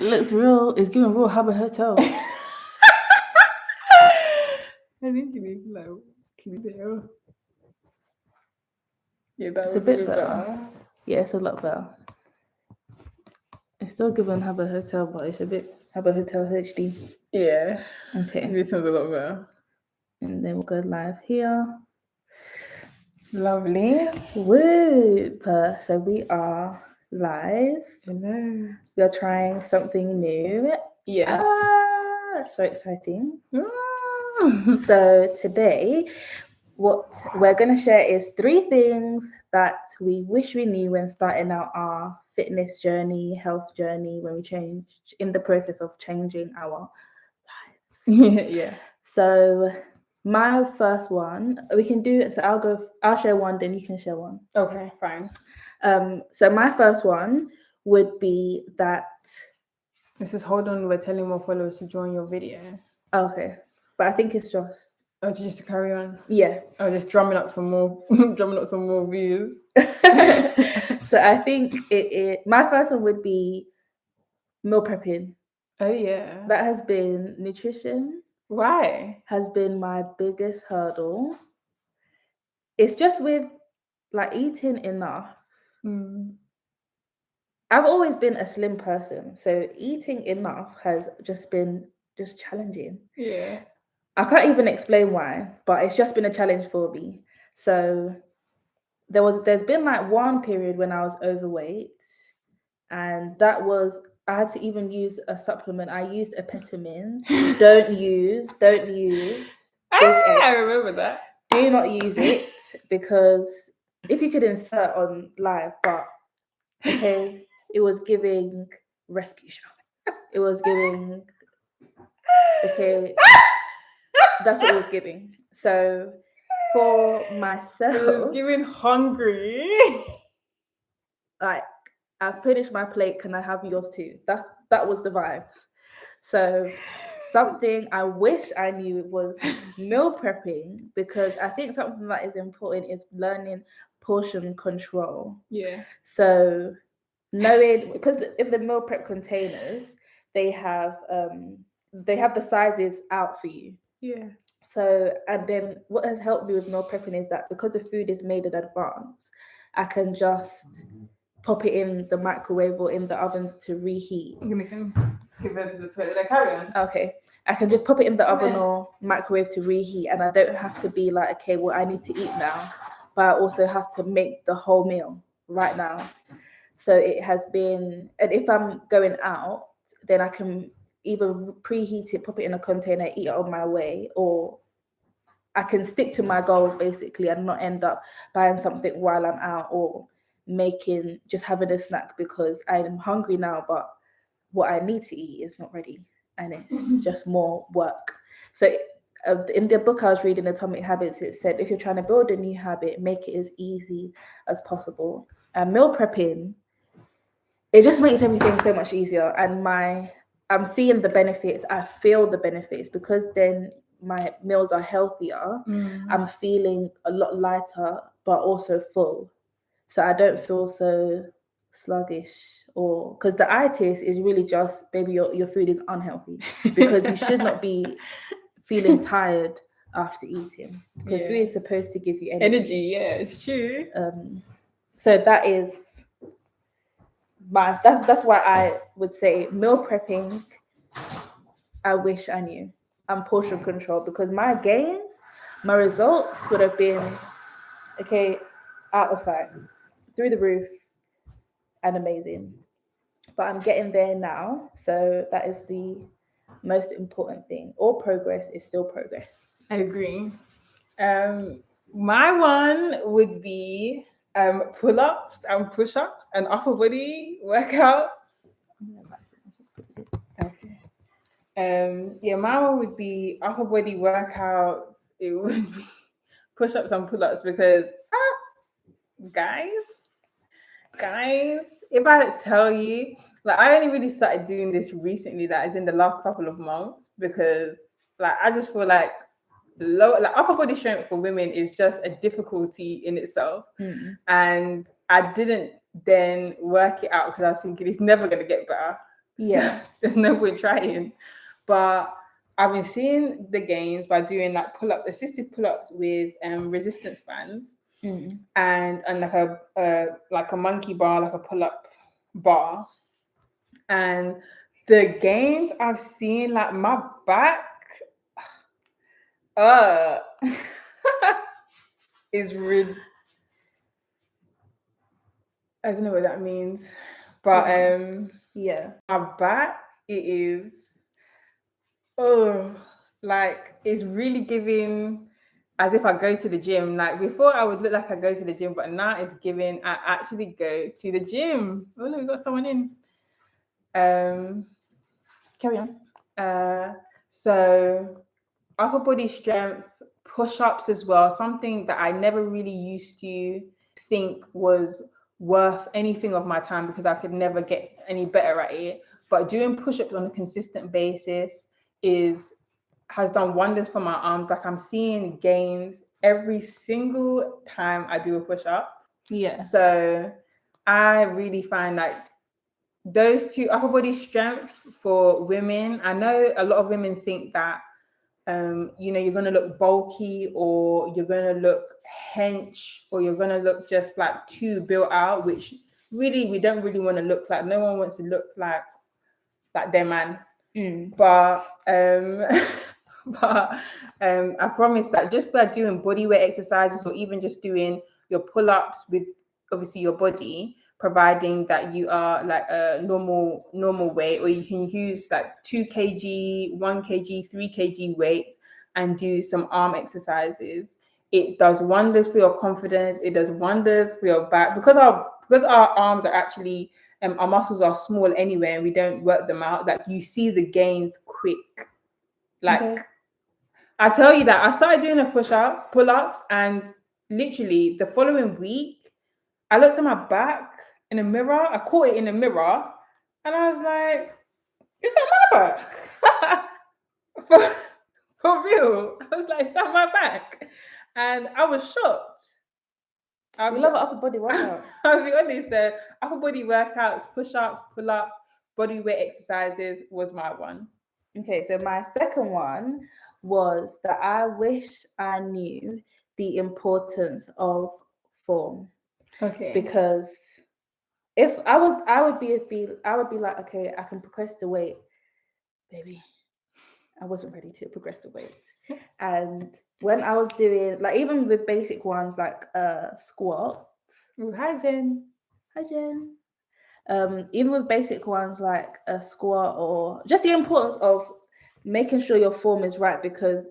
It looks real. It's giving real Habbo Hotel. I think you need to like keep it there. Yeah, that It's was a bit better. Yeah, it's a lot better. It's still giving Habbo Hotel, but it's a bit Habbo Hotel HD. Yeah. Okay. This one's a lot better. And then we'll go live here. Lovely. Whoop. So we are live. Hello. We are trying something new. Yes. So exciting. So today, what we're going to share is 3 things that we wish we knew when starting out our fitness journey, health journey, when we changed in the process of changing our lives. Yeah. So my first one, we can do it. So I'll share one, then you can share one. Okay, fine. So my first one would be that. This is hold on. We're telling more followers to join your video. Okay, but I think it's just. Oh, just to carry on. Yeah. Oh, just drumming up some more views. So I think my first one would be meal prepping. Oh yeah. That has been nutrition. Why? Has been my biggest hurdle. It's just with like eating enough. I've always been a slim person, so eating enough has just been challenging. Yeah. I can't even explain why, but it's just been a challenge for me. So there's been like one period when I was overweight, and that was I had to even use a supplement. I used Apetamin. Don't use. I remember that. Do not use it, because if you could insert on live, but okay, it was giving Respucia. It was giving. Okay, that's what it was giving. So for myself, it was giving hungry. Like, I finished my plate. Can I have yours too? That was the vibes. So something I wish I knew was meal prepping, because I think something that is important is learning portion control. Yeah. So knowing, because in the meal prep containers, they have the sizes out for you. Yeah. So, and then what has helped me with meal prepping is that because the food is made in advance, I can just pop it in the microwave or in the oven to reheat. I'm gonna give it to the toilet. Then carry on. Okay. I can just pop it in the oven or microwave to reheat, and I don't have to be like, okay, well, I need to eat now, but I also have to make the whole meal right now. So it has been, and if I'm going out, then I can either preheat it, pop it in a container, eat it on my way, or I can stick to my goals basically and not end up buying something while I'm out, or just having a snack because I'm hungry now, but what I need to eat is not ready, and it's just more work. So in the book I was reading, Atomic Habits, it said if you're trying to build a new habit, make it as easy as possible. And meal prepping, it just makes everything so much easier. And I'm seeing the benefits. I feel the benefits, because then my meals are healthier. I'm feeling a lot lighter, but also full. So I don't feel so sluggish, or because the itis is really just, baby, your food is unhealthy, because you should not be feeling tired after eating, because food is supposed to give you energy. Yeah, it's true. So that is that's why I would say meal prepping, I wish I knew, and portion control, because my gains, my results would have been out of sight, through the roof, and amazing. But I'm getting there now, so that is the most important thing. All progress is still progress. I agree. My one would be pull-ups and push-ups and upper body workouts. Okay. My one would be upper body workouts. It would be push-ups and pull-ups, because guys, if I tell you, like, I only really started doing this recently, that is in the last couple of months, because like I just feel like upper body strength for women is just a difficulty in itself. And I didn't then work it out, because I was thinking it's never going to get better. Yeah. There's no point trying. But I've been seeing the gains by doing like pull-ups, assisted pull-ups with resistance bands, and like a monkey bar, like a pull-up bar. And the gains I've seen, like my back is really, I don't know what that means, but yeah, my back, it is like it's really giving as if I go to the gym. Like before I would look like I go to the gym, but now it's giving I actually go to the gym. Oh no, we got someone in. carry on. So upper body strength, push-ups as well, something that I never really used to think was worth anything of my time because I could never get any better at it. But doing push-ups on a consistent basis has done wonders for my arms. Like I'm seeing gains every single time I do a push-up. Yeah. So I really find like those two, upper body strength for women. I know a lot of women think that you're going to look bulky, or you're going to look hench, or you're going to look just like too built out, which really we don't really want to look like. No one wants to look like their man. But I promise that just by doing body weight exercises, or even just doing your pull-ups with obviously your body, providing that you are like a normal weight, or you can use like 2 kg, 1 kg, 3 kg weight and do some arm exercises. It does wonders for your confidence. It does wonders for your back, because our arms are actually our muscles are small anyway, and we don't work them out. Like you see the gains quick. Like I tell you that I started doing a pull-ups, and literally the following week I looked at my back in the mirror. I caught it in the mirror, and I was like, "Is that my back?" for real. I was like, "Is that my back?" And I was shocked. We love an upper body workout. I'll be honest. Upper body workouts, push-ups, pull-ups, body weight exercises was my one. Okay, so my second one was that I wish I knew the importance of form. Okay. Because if I would be like, okay, I can progress the weight, baby. I wasn't ready to progress the weight. And when I was doing, like, even with basic ones like squats. Hi Jen. Hi Jen. Even with basic ones like a squat, or just the importance of making sure your form is right, because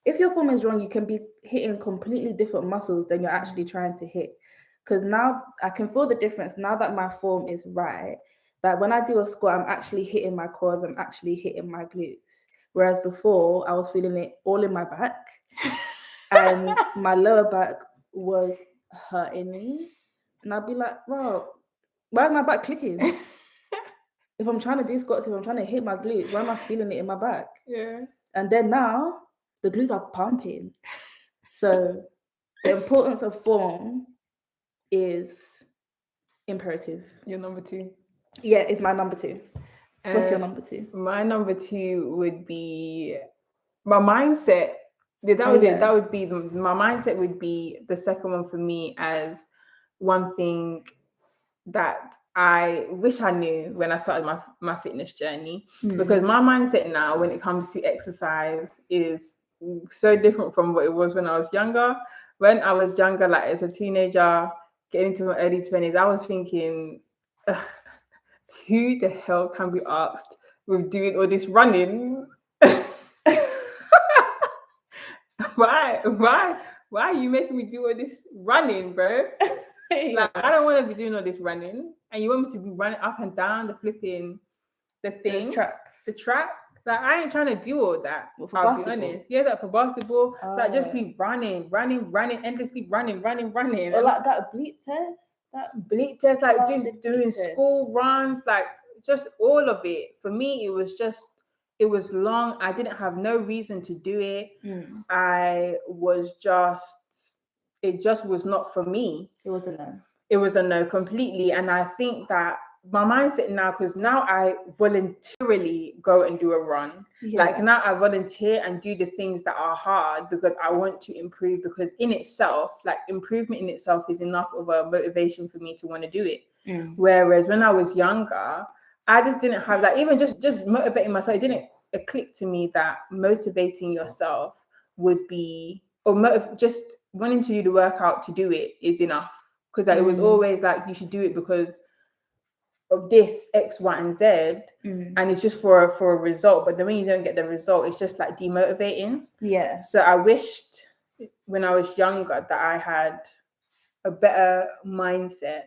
if your form is wrong, you can be hitting completely different muscles than you're actually trying to hit. Because now I can feel the difference now that my form is right, that when I do a squat, I'm actually hitting my quads, I'm actually hitting my glutes. Whereas before, I was feeling it all in my back and my lower back was hurting me. And I'd be like, bro, why is my back clicking? If I'm trying to do squats, if I'm trying to hit my glutes, why am I feeling it in my back? Yeah. And then now, the glutes are pumping. So the importance of form is imperative. Your number 2? Yeah, it's my number 2. What's your number 2? My number 2 would be my mindset. That would be my mindset would be the second one for me, as one thing that I wish I knew when I started my fitness journey. Because my mindset now when it comes to exercise is so different from what it was when I was younger. When I was younger, like as a teenager, getting into my early 20s, I was thinking, who the hell can be asked with doing all this running? Why are you making me do all this running, bro? Like, I don't want to be doing all this running, and you want me to be running up and down the thing, the track. Like, I ain't trying to do all that. I'll be honest. Yeah, that for basketball, like just be running, endlessly running. Or like that bleep test. Like doing school runs, like just all of it. For me, it was long. I didn't have no reason to do it. It just was not for me. It was a no. It was a no completely. And I think that my mindset now, because now I voluntarily go and do a run. Yeah. Like now I volunteer and do the things that are hard because I want to improve, because in itself, like improvement in itself is enough of a motivation for me to want to do it. Whereas when I was younger, I just didn't have that. Even just motivating myself, it didn't click to me that motivating yourself would be, or just wanting to do the workout to do it is enough. Because like, it was always like you should do it because of this X, Y, and Z, and it's just for a result. But then when you don't get the result, it's just like demotivating. Yeah. So I wished when I was younger that I had a better mindset,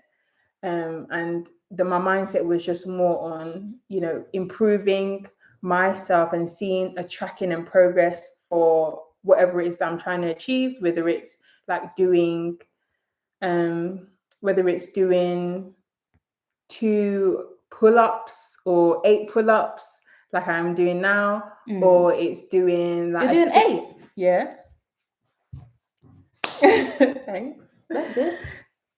and my mindset was just more on, you know, improving myself and seeing a tracking and progress for whatever it is that I'm trying to achieve, whether it's like doing, whether it's doing 2 pull-ups or 8 pull-ups like I'm doing now, or it's doing like you're doing 8. Yeah. Thanks. That's good.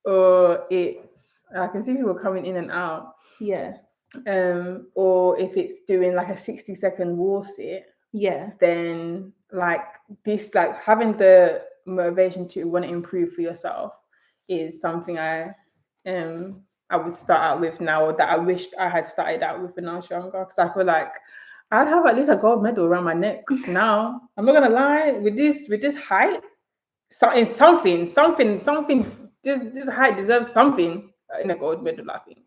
Or I can see people coming in and out. Yeah. Or if it's doing like a 60-second wall sit, yeah, then like this, like having the motivation to want to improve for yourself is something I would start out with now, or that I wished I had started out with when I was younger, because I feel like I'd have at least a gold medal around my neck now. I'm not gonna lie, with this height, something. This height deserves something in a gold medal, I think.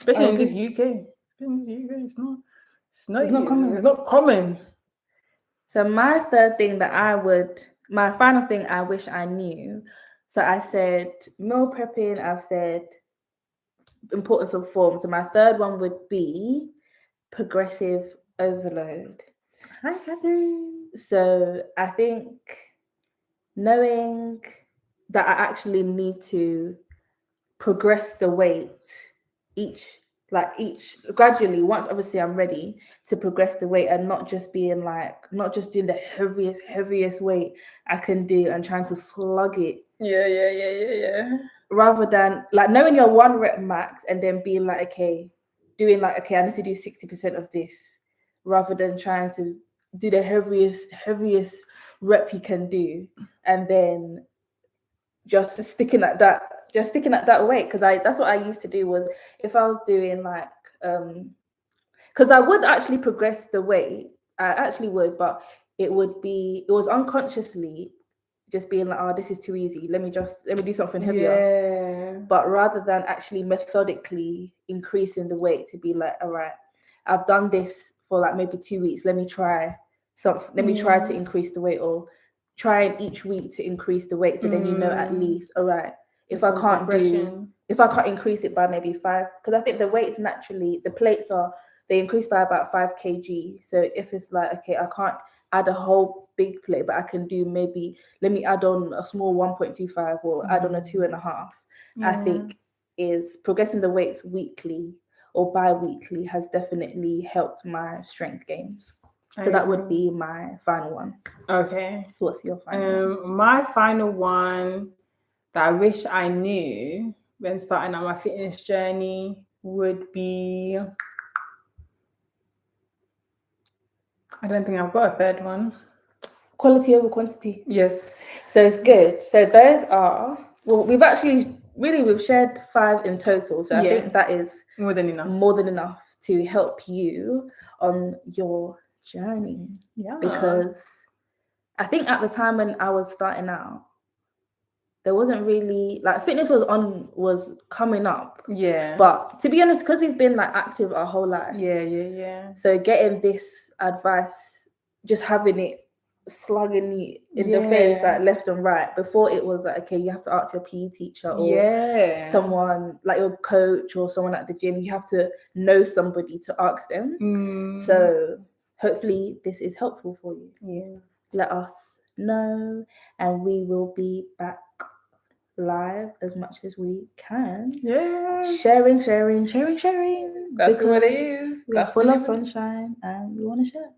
Especially in this UK. It's not common. It's not common. So my final thing I wish I knew. So I said meal prepping, I've said importance of form. So my third one would be progressive overload. Hi, Catherine. So I think knowing that I actually need to progress the weight each gradually, once obviously I'm ready to progress the weight, and not just doing the heaviest weight I can do and trying to slug it. Yeah. Rather than like knowing your 1 rep max and then being like, okay, I need to do 60% of this, rather than trying to do the heaviest rep you can do, and then just sticking at that weight. Because that's what I used to do, was if I was doing like because I would actually progress the weight, I actually would, but it was unconsciously just being like, oh, this is too easy, let me do something heavier. But rather than actually methodically increasing the weight, to be like, all right, I've done this for like maybe 2 weeks, let me try to increase the weight, or trying each week to increase the weight, so then you know at least, all right, if I can't increase it by maybe 5, because I think the weights naturally, the plates they increase by about 5 kg. So if it's like, okay, I can't add a whole big plate, but I can do maybe, let me add on a small 1.25 or add on a 2.5. I think is progressing the weights weekly or bi-weekly has definitely helped my strength gains. So that would be my final one. Okay. So what's your final one? My final one that I wish I knew when starting on my fitness journey would be, I don't think I've got a third one. Quality over quantity. Yes. So it's good. So those are, we've shared 5 in total. So I think that is more than enough to help you on your journey. Yeah. Because I think at the time when I was starting out, there wasn't really, like, fitness was coming up. Yeah. But to be honest, because we've been like active our whole life. Yeah. So getting this advice, just having it slugging you in the face, like left and right. Before, it was like, okay, you have to ask your PE teacher or someone like your coach or someone at the gym. You have to know somebody to ask them. So hopefully this is helpful for you. Yeah. Let us know, and we will be back live as much as we can. Sharing. That's what it is. We're full of sunshine and we want to share.